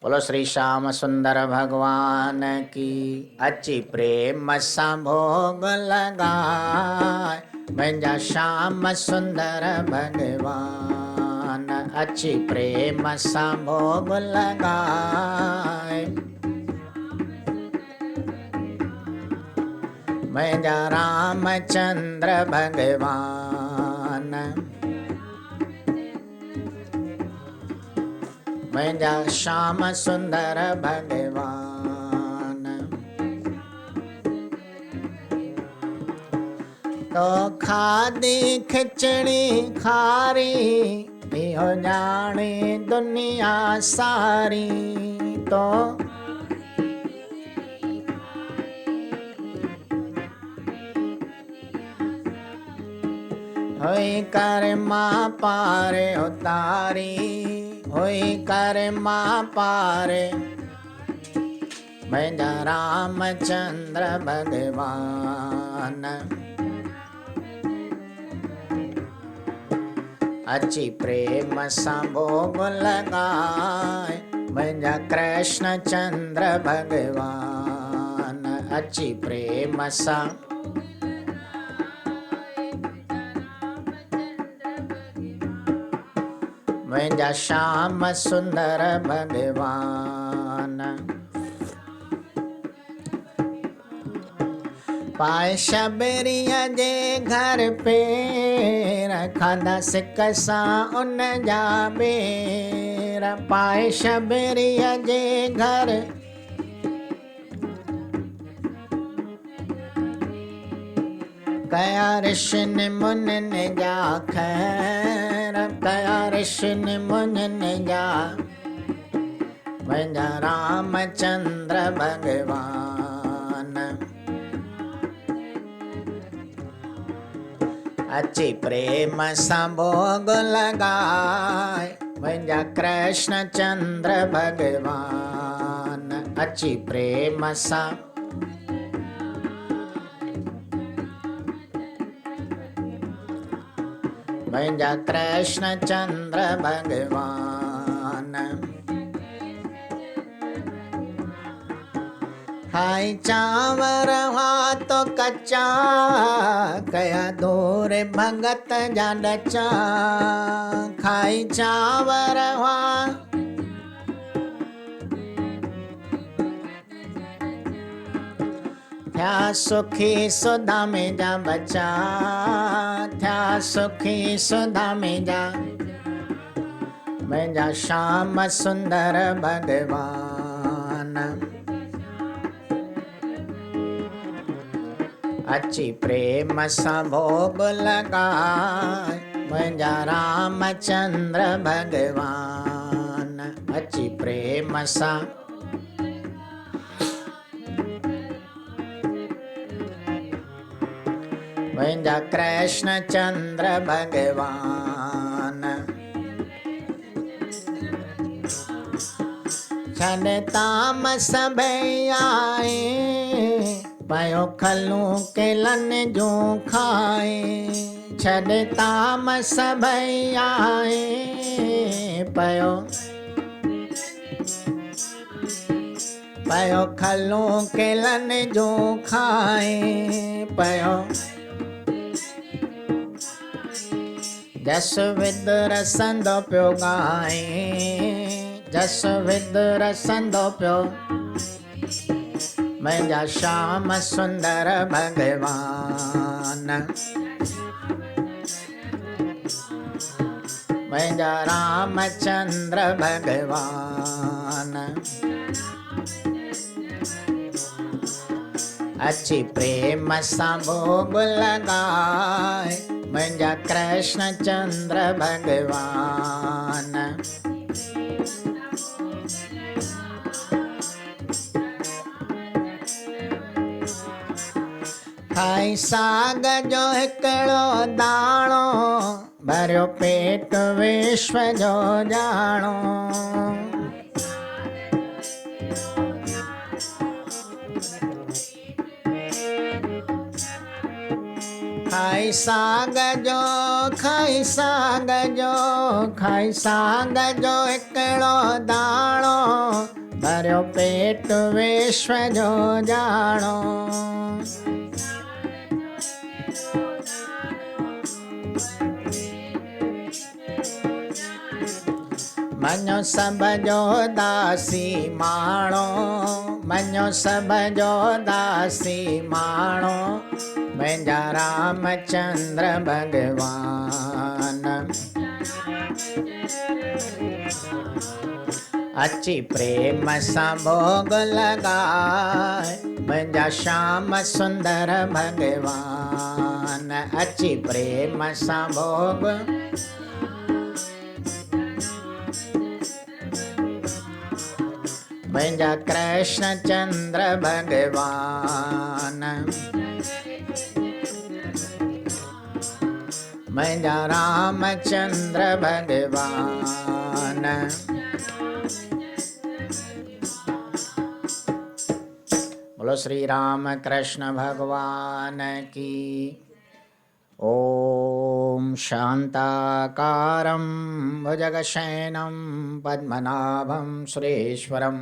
बोलो श्री श्याम सुंदर भगवान की। अची प्रेम सा भोग लगाए मुंहिंजा श्याम सुंदर भगवान। अची प्रेम सा भोग लगाए मुंहिंजा रामचंद्र भगवान। मुंहिंजा श्याम सुंदर भगवान। तो खाधी खिचड़ी खारी इहो ॼाणे दुनिया सारी। तो होई कर मां पारे उतारी। होई कर मां पारे मुंहिंजा रामचंद्र भगवान। अची प्रेम सां भोग लगाए मुंहिंजा कृष्ण चंद्र भगवान। अची प्रेम सां मुंहिंजा श्याम सुंदर भगवान। पाए शबरीअ जे घर पेर खाधा सिक सां उन जा बेर। पाए शबरीअ जे घर कया ऋषिनि मुनिनि जा खैर। कया ऋषिनि मुनिनि जा मुंहिंजा रामचंद्र भगवान। अची प्रेम सां भोग लगाए मुंहिंजा कृष्ण चंद्र भगवान। अची प्रेम सां मुंहिंजा कृष्ण चंद्र भगवान। खाई चांवर हुआ तो कच्चा कया दूर भगत जा डचा। खाई चांवर हुआ थया सुखी सुदामे जा बचा। थया सुखी सुदामे जा मुंहिंजा श्याम सुंदर भगवान। अची प्रेम सां भोग लगाए मुंहिंजा रामचंद्र भगवान। अची प्रेम सां मुंहिंजा कृष्ण चंद्र भगवान। छॾ तामस भई आए पयो खलूं केलनि जूं खाए। छॾ तामस भई आए पयो पयो खलूं केलनि जूं खाए। पयो जस विद रसंदो पियो गाए। जस विद रसंदो पियो मुंहिंजा श्याम सुंदर भगवान। मुंहिंजा रामचंद्र भगवान। अची प्रेम सां भोग लगाए मुंहिंजा कृष्ण चंद्र भगवान। खाई साग जो हिकिड़ो दाणो भरियो पेट विश्व जो ॼाणो। खाई साग जो खाई साग जो खाई साग जो हिकिड़ो दाणो भरो पेट विश्व जो जानो। मञो सब जो दासी माणो, मञो सब जो दासी माणो, मुंहिंजा रामचंद्र भगवान। अची प्रेम सां भोग लगाए, मुंहिंजा श्याम सुंदर भगवान। अची प्रेम सां भोग, मुंहिंजा कृष्ण चंद्र भगवान। मुंहिंजा रामचंद्र भगवान। बोलो श्री राम कृष्ण भगवान की। ओम शांताकारं भुजगशयनं पद्मनाभं सुरेश्वरं,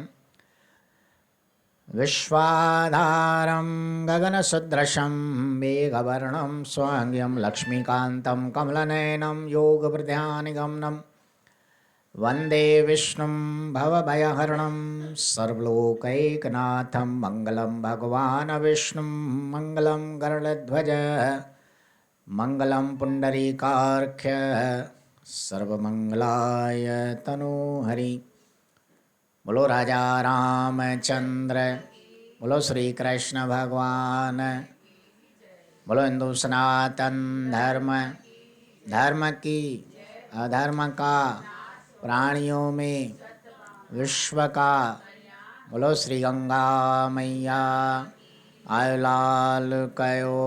विश्वाधारं गगनसदृशं मेघवर्णं स्वांग्यं लक्ष्मीकान्तं कमलनयनं योगवृद्ध्यानिगमनं वन्दे विष्णुं भवभयहरणं सर्वलोकैकनाथं। मङ्गलं भगवान् विष्णुं मङ्गलं गरुडध्वज मङ्गलं पुण्डरीकार्क्ष्य सर्वमङ्गलाय तनोहरि। बोलो राजा रामचंद्र, बोलो श्री कृष्ण भगवान, बोलो हिंदू सनातन धर्म, धर्म की अधर्म का प्राणियों में विश्व का। बोलो श्री गंगा मैया आयो लाल कयो।